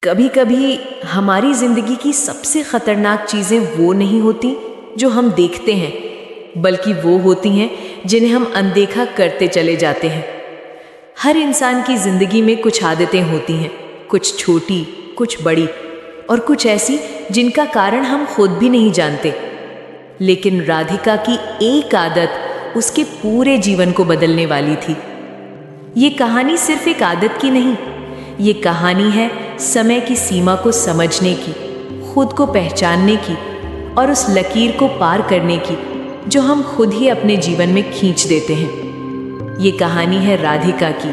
कभी कभी हमारी जिंदगी की सबसे खतरनाक चीजें वो नहीं होती जो हम देखते हैं, बल्कि वो होती हैं जिन्हें हम अनदेखा करते चले जाते हैं। हर इंसान की जिंदगी में कुछ आदतें होती हैं, कुछ छोटी, कुछ बड़ी और कुछ ऐसी जिनका कारण हम खुद भी नहीं जानते। लेकिन राधिका की एक आदत उसके पूरे जीवन को बदलने वाली थी। ये कहानी सिर्फ एक आदत की नहीं, ये कहानी है समय की सीमा को समझने की, खुद को पहचानने की और उस लकीर को पार करने की जो हम खुद ही अपने जीवन में खींच देते हैं। ये कहानी है राधिका की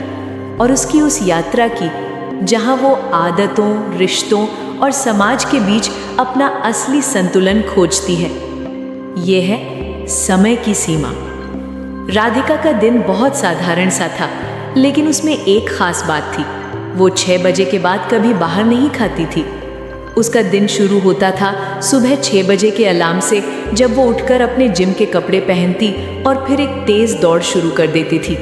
और उसकी उस यात्रा की जहां वो आदतों, रिश्तों और समाज के बीच अपना असली संतुलन खोजती है। ये है समय की सीमा। राधिका का दिन बहुत साधारण सा था, लेकिन उसमें एक खास बात थी। वो 6 बजे के बाद कभी बाहर नहीं खाती थी। उसका दिन शुरू होता था सुबह 6 बजे के अलार्म से, जब वो उठकर अपने जिम के कपड़े पहनती और फिर एक तेज दौड़ शुरू कर देती थी।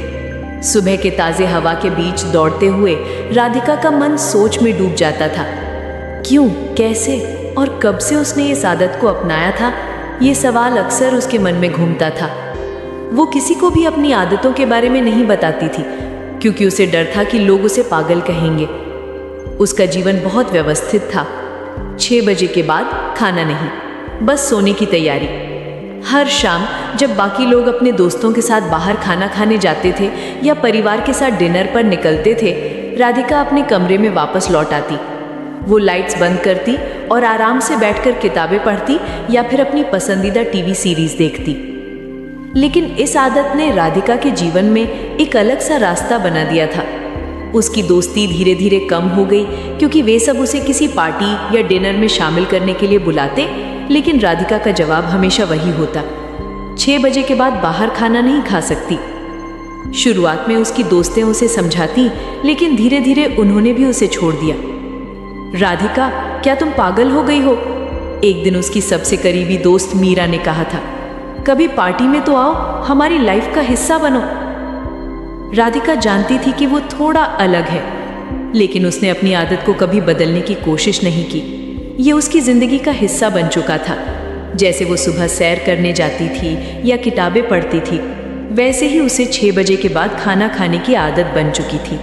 सुबह के ताज़े हवा के बीच दौड़ते हुए राधिका का मन सोच में डूब जाता था। क्यों, कैसे और कब से उसने इस आदत को अपनाया था, ये सवाल अक्सर उसके मन में घूमता था। वो किसी को भी अपनी आदतों के बारे में नहीं बताती थी, क्योंकि उसे डर था कि लोग उसे पागल कहेंगे। उसका जीवन बहुत व्यवस्थित था। 6 बजे के बाद खाना नहीं, बस सोने की तैयारी। हर शाम जब बाकी लोग अपने दोस्तों के साथ बाहर खाना खाने जाते थे या परिवार के साथ डिनर पर निकलते थे, राधिका अपने कमरे में वापस लौट आती। वो लाइट्स बंद करती और आराम से बैठकर किताबें पढ़ती या फिर अपनी पसंदीदा टीवी सीरीज देखती। लेकिन इस आदत ने राधिका के जीवन में एक अलग सा रास्ता बना दिया था। उसकी दोस्ती धीरे धीरे कम हो गई, क्योंकि वे सब उसे किसी पार्टी या डिनर में शामिल करने के लिए बुलाते, लेकिन राधिका का जवाब हमेशा वही होता, 6 बजे के बाद बाहर खाना नहीं खा सकती। शुरुआत में उसकी दोस्तें उसे समझाती, लेकिन धीरे धीरे उन्होंने भी उसे छोड़ दिया। राधिका, क्या तुम पागल हो गई हो? एक दिन उसकी सबसे करीबी दोस्त मीरा ने कहा था। कभी पार्टी में तो आओ, हमारी लाइफ का हिस्सा बनो। राधिका जानती थी कि वो थोड़ा अलग है, लेकिन उसने अपनी आदत को कभी बदलने की कोशिश नहीं की। ये उसकी जिंदगी का हिस्सा बन चुका था। जैसे वो सुबह सैर करने जाती थी या किताबें पढ़ती थी, वैसे ही उसे 6 बजे के बाद खाना खाने की आदत बन चुकी थी।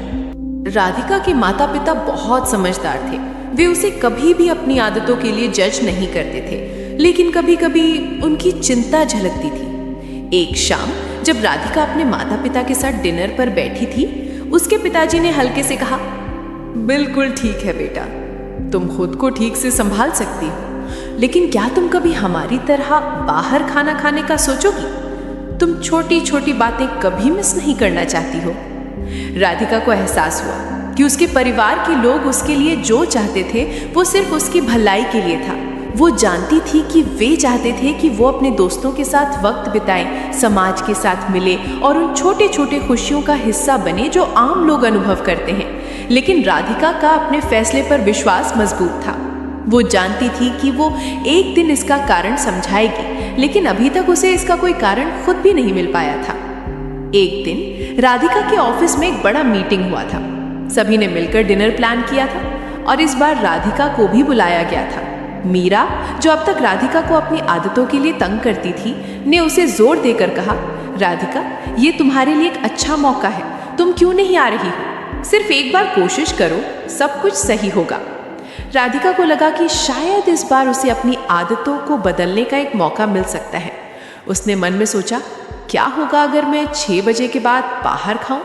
राधिका के माता पिता बहुत समझदार थे। वे उसे कभी भी अपनी आदतों के लिए जज नहीं करते थे, लेकिन कभी कभी उनकी चिंता झलकती थी। एक शाम जब राधिका अपने माता पिता के साथ डिनर पर बैठी थी, उसके पिताजी ने हल्के से कहा, बिल्कुल ठीक है बेटा, तुम खुद को ठीक से संभाल सकती हो, लेकिन क्या तुम कभी हमारी तरह बाहर खाना खाने का सोचोगी? तुम छोटी छोटी बातें कभी मिस नहीं करना चाहती हो? राधिका को एहसास हुआ कि उसके परिवार के लोग उसके लिए जो चाहते थे वो सिर्फ उसकी भलाई के लिए था। वो जानती थी कि वे चाहते थे कि वो अपने दोस्तों के साथ वक्त बिताए, समाज के साथ मिले और उन छोटे छोटे खुशियों का हिस्सा बने जो आम लोग अनुभव करते हैं। लेकिन राधिका का अपने फैसले पर विश्वास मजबूत था। वो जानती थी कि वो एक दिन इसका कारण समझाएगी, लेकिन अभी तक उसे इसका कोई कारण खुद भी नहीं मिल पाया था। एक दिन राधिका के ऑफिस में एक बड़ा मीटिंग हुआ था। सभी ने मिलकर डिनर प्लान किया था और इस बार राधिका को भी बुलाया गया था। मीरा, जो अब तक राधिका को अपनी आदतों के लिए तंग करती थी, ने उसे जोर देकर कहा, राधिका, ये तुम्हारे लिए एक अच्छा मौका है, तुम क्यों नहीं आ रही हो? सिर्फ एक बार कोशिश करो, सब कुछ सही होगा। राधिका को लगा कि शायद इस बार उसे अपनी आदतों को बदलने का एक मौका मिल सकता है। उसने मन में सोचा, क्या होगा अगर मैं 6 बजे के बाद बाहर खाऊं?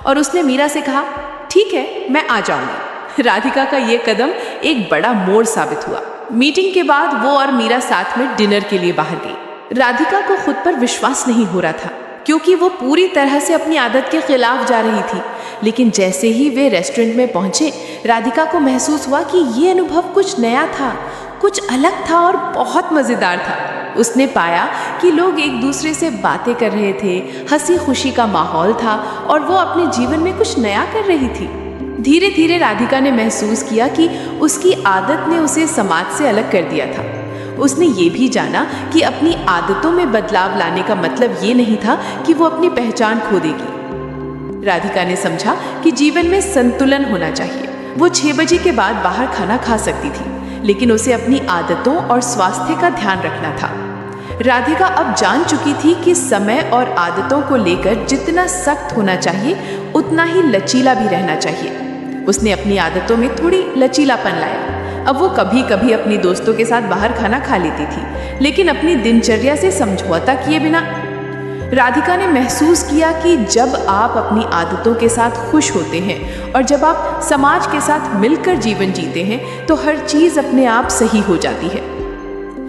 और उसने मीरा से कहा, ठीक है, मैं आ जाऊंगी। राधिका का ये कदम एक बड़ा मोड़ साबित हुआ। मीटिंग के बाद वो और मीरा साथ में डिनर के लिए बाहर गई। राधिका को खुद पर विश्वास नहीं हो रहा था, क्योंकि वो पूरी तरह से अपनी आदत के खिलाफ जा रही थी। लेकिन जैसे ही वे रेस्टोरेंट में पहुंचे, राधिका को महसूस हुआ कि ये अनुभव कुछ नया था, कुछ अलग था और बहुत मजेदार था। उसने पाया कि लोग एक दूसरे से बातें कर रहे थे, हंसी खुशी का माहौल था और वो अपने जीवन में कुछ नया कर रही थी। धीरे धीरे राधिका ने महसूस किया कि उसकी आदत ने उसे समाज से अलग कर दिया था। उसने ये भी जाना कि अपनी आदतों में बदलाव लाने का मतलब ये नहीं था कि वो अपनी पहचान खो देगी। राधिका ने समझा कि जीवन में संतुलन होना चाहिए। वो 6 बजे के बाद बाहर खाना खा सकती थी, लेकिन उसे अपनी आदतों और स्वास्थ्य का ध्यान रखना था। राधिका अब जान चुकी थी कि समय और आदतों को लेकर जितना सख्त होना चाहिए उतना ही लचीला भी रहना चाहिए। उसने अपनी आदतों में थोड़ी लचीलापन लाया। अब वो कभी कभी अपनी दोस्तों के साथ बाहर खाना खा लेती थी, लेकिन अपनी दिनचर्या से समझौता किए बिना। राधिका ने महसूस किया कि जब आप अपनी आदतों के साथ खुश होते हैं और जब आप समाज के साथ मिलकर जीवन जीते हैं तो हर चीज़ अपने आप सही हो जाती है।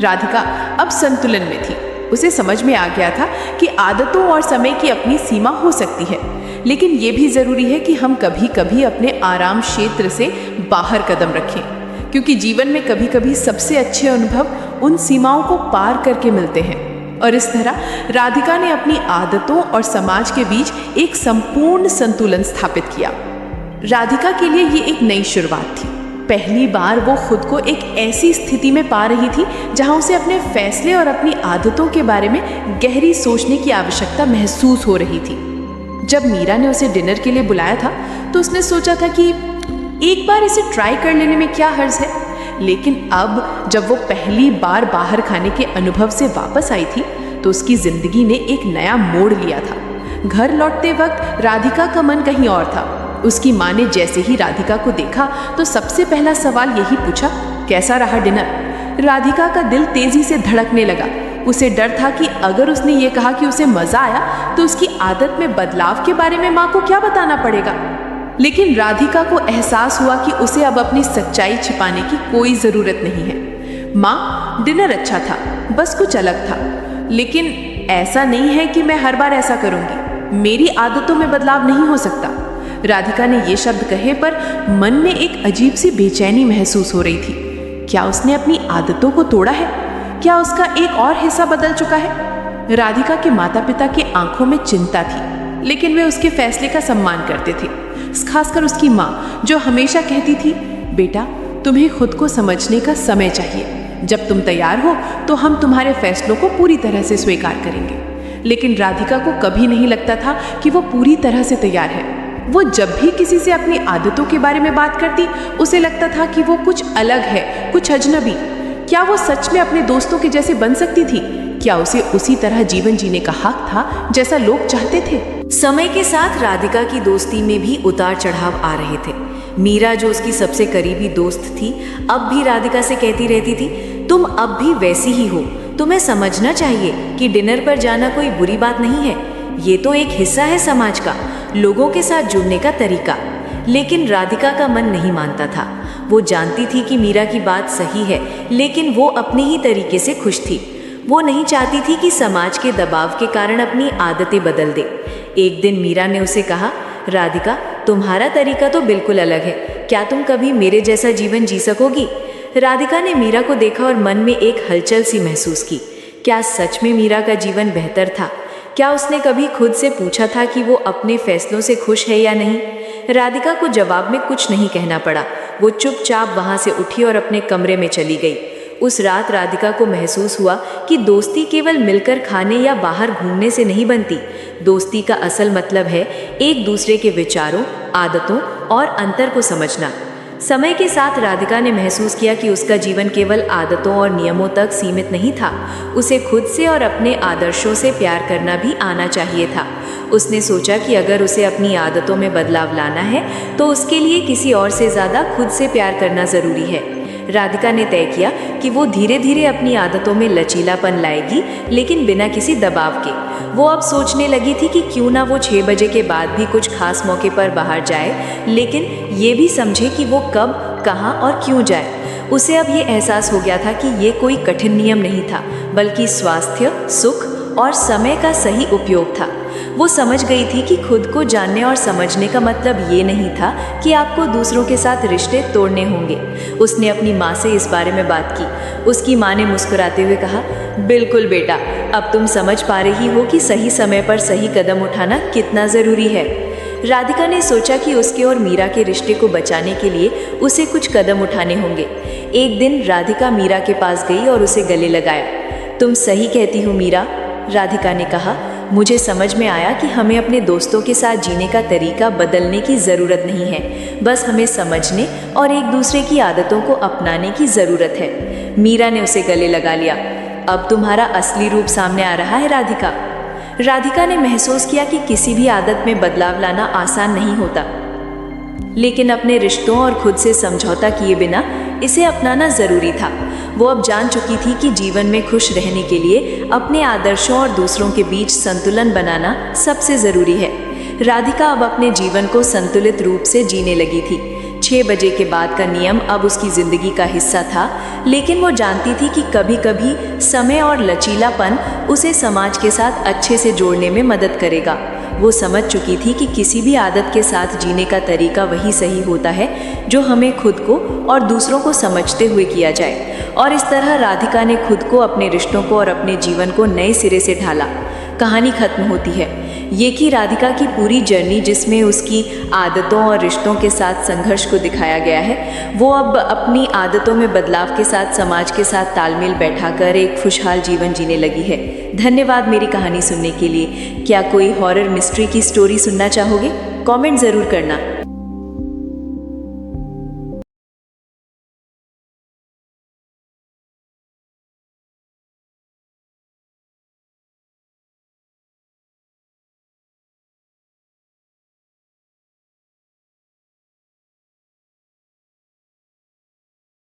राधिका अब संतुलन में थी। उसे समझ में आ गया था कि आदतों और समय की अपनी सीमा हो सकती है, लेकिन ये भी ज़रूरी है कि हम कभी कभी अपने आराम क्षेत्र से बाहर कदम रखें, क्योंकि जीवन में कभी कभी सबसे अच्छे अनुभव उन सीमाओं को पार करके मिलते हैं। और इस तरह राधिका ने अपनी आदतों और समाज के बीच एक संपूर्ण संतुलन स्थापित किया। राधिका के लिए ये एक नई शुरुआत थी। पहली बार वो खुद को एक ऐसी स्थिति में पा रही थी जहां उसे अपने फैसले और अपनी आदतों के बारे में गहरी सोचने की आवश्यकता महसूस हो रही थी। जब मीरा ने उसे डिनर के लिए बुलाया था तो उसने सोचा था कि एक बार इसे ट्राई कर लेने में क्या हर्ज है, लेकिन अब जब वो पहली बार बाहर खाने के अनुभव से वापस आई थी तो उसकी जिंदगी ने एक नया मोड़ लिया था। घर लौटते वक्त राधिका का मन कहीं और था। उसकी माँ ने जैसे ही राधिका को देखा तो सबसे पहला सवाल यही पूछा, कैसा रहा डिनर? राधिका का दिल तेजी से धड़कने लगा। उसे डर था कि अगर उसने ये कहा कि उसे मजा आया तो उसकी आदत में बदलाव के बारे में माँ को क्या बताना पड़ेगा। लेकिन राधिका को एहसास हुआ कि उसे अब अपनी सच्चाई छिपाने की कोई ज़रूरत नहीं है। माँ, डिनर अच्छा था, बस कुछ अलग था, लेकिन ऐसा नहीं है कि मैं हर बार ऐसा करूँगी। मेरी आदतों में बदलाव नहीं हो सकता। राधिका ने ये शब्द कहे पर मन में एक अजीब सी बेचैनी महसूस हो रही थी। क्या उसने अपनी आदतों को तोड़ा है? क्या उसका एक और हिस्सा बदल चुका है? राधिका के माता पिता की आंखों में चिंता थी, लेकिन वे उसके फैसले का सम्मान करते थे। खासकर उसकी माँ, जो हमेशा कहती थी, बेटा तुम्हें खुद को समझने का समय चाहिए। जब तुम तैयार हो तो हम तुम्हारे फैसलों को पूरी तरह से स्वीकार करेंगे। लेकिन राधिका को कभी नहीं लगता था कि वो पूरी तरह से तैयार है। वो जब भी किसी से अपनी आदतों के बारे में बात करती, उसे लगता था कि वो कुछ अलग है, कुछ अजनबी। क्या वो सच में अपने दोस्तों के जैसे बन सकती थी? क्या उसे उसी तरह जीवन जीने का हक था जैसा लोग चाहते थे? समय के साथ राधिका की दोस्ती में भी उतार चढ़ाव आ रहे थे। मीरा, जो उसकी सबसे करीबी दोस्त थी, अब भी राधिका से कहती रहती थी, तुम अब भी वैसी ही हो। तुम्हें समझना चाहिए कि डिनर पर जाना कोई बुरी बात नहीं है। ये तो एक हिस्सा है समाज का, लोगों के साथ जुड़ने का तरीका। लेकिन राधिका का मन नहीं मानता था। वो जानती थी कि मीरा की बात सही है, लेकिन वो अपने ही तरीके से खुश थी। वो नहीं चाहती थी कि समाज के दबाव के कारण अपनी आदतें बदल दे। एक दिन मीरा ने उसे कहा, राधिका, तुम्हारा तरीका तो बिल्कुल अलग है। क्या तुम कभी मेरे जैसा जीवन जी सकोगी? राधिका ने मीरा को देखा और मन में एक हलचल सी महसूस की। क्या सच में मीरा का जीवन बेहतर था? क्या उसने कभी खुद से पूछा था कि वो अपने फैसलों से खुश है या नहीं? राधिका को जवाब में कुछ नहीं कहना पड़ा। वो चुपचाप वहाँ से उठी और अपने कमरे में चली गई। उस रात राधिका को महसूस हुआ कि दोस्ती केवल मिलकर खाने या बाहर घूमने से नहीं बनती। दोस्ती का असल मतलब है एक दूसरे के विचारों, आदतों और अंतर को समझना। समय के साथ राधिका ने महसूस किया कि उसका जीवन केवल आदतों और नियमों तक सीमित नहीं था। उसे खुद से और अपने आदर्शों से प्यार करना भी आना चाहिए था। उसने सोचा कि अगर उसे अपनी आदतों में बदलाव लाना है तो उसके लिए किसी और से ज़्यादा खुद से प्यार करना ज़रूरी है। राधिका ने तय किया कि वो धीरे धीरे अपनी आदतों में लचीलापन लाएगी, लेकिन बिना किसी दबाव के। वो अब सोचने लगी थी कि क्यों ना वो 6 बजे के बाद भी कुछ खास मौके पर बाहर जाए, लेकिन ये भी समझे कि वो कब, कहाँ और क्यों जाए। उसे अब ये एहसास हो गया था कि ये कोई कठिन नियम नहीं था, बल्कि स्वास्थ्य, सुख और समय का सही उपयोग था। वो समझ गई थी कि खुद को जानने और समझने का मतलब ये नहीं था कि आपको दूसरों के साथ रिश्ते तोड़ने होंगे। उसने अपनी माँ से इस बारे में बात की। उसकी माँ ने मुस्कुराते हुए कहा, बिल्कुल बेटा, अब तुम समझ पा रही हो कि सही समय पर सही कदम उठाना कितना ज़रूरी है। राधिका ने सोचा कि उसके और मीरा के रिश्ते को बचाने के लिए उसे कुछ कदम उठाने होंगे। एक दिन राधिका मीरा के पास गई और उसे गले लगाया। तुम सही कहती हो मीरा, राधिका ने कहा, मुझे समझ में आया कि हमें अपने दोस्तों के साथ जीने का तरीका बदलने की ज़रूरत नहीं है, बस हमें समझने और एक दूसरे की आदतों को अपनाने की ज़रूरत है। मीरा ने उसे गले लगा लिया। अब तुम्हारा असली रूप सामने आ रहा है राधिका। राधिका ने महसूस किया कि किसी भी आदत में बदलाव लाना आसान नहीं होता, लेकिन अपने रिश्तों और खुद से समझौता किए बिना इसे अपनाना ज़रूरी था। वो अब जान चुकी थी कि जीवन में खुश रहने के लिए अपने आदर्शों और दूसरों के बीच संतुलन बनाना सबसे ज़रूरी है। राधिका अब अपने जीवन को संतुलित रूप से जीने लगी थी। 6 बजे के बाद का नियम अब उसकी ज़िंदगी का हिस्सा था, लेकिन वो जानती थी कि कभी कभी समय और लचीलापन उसे समाज के साथ अच्छे से जोड़ने में मदद करेगा। वो समझ चुकी थी कि किसी भी आदत के साथ जीने का तरीका वही सही होता है जो हमें खुद को और दूसरों को समझते हुए किया जाए। और इस तरह राधिका ने खुद को, अपने रिश्तों को और अपने जीवन को नए सिरे से ढाला। कहानी खत्म होती है। ये कि राधिका की पूरी जर्नी, जिसमें उसकी आदतों और रिश्तों के साथ संघर्ष को दिखाया गया है, वो अब अपनी आदतों में बदलाव के साथ समाज के साथ तालमेल बैठाकर एक खुशहाल जीवन जीने लगी है। धन्यवाद मेरी कहानी सुनने के लिए। क्या कोई हॉरर मिस्ट्री की स्टोरी सुनना चाहोगे? कमेंट ज़रूर करना।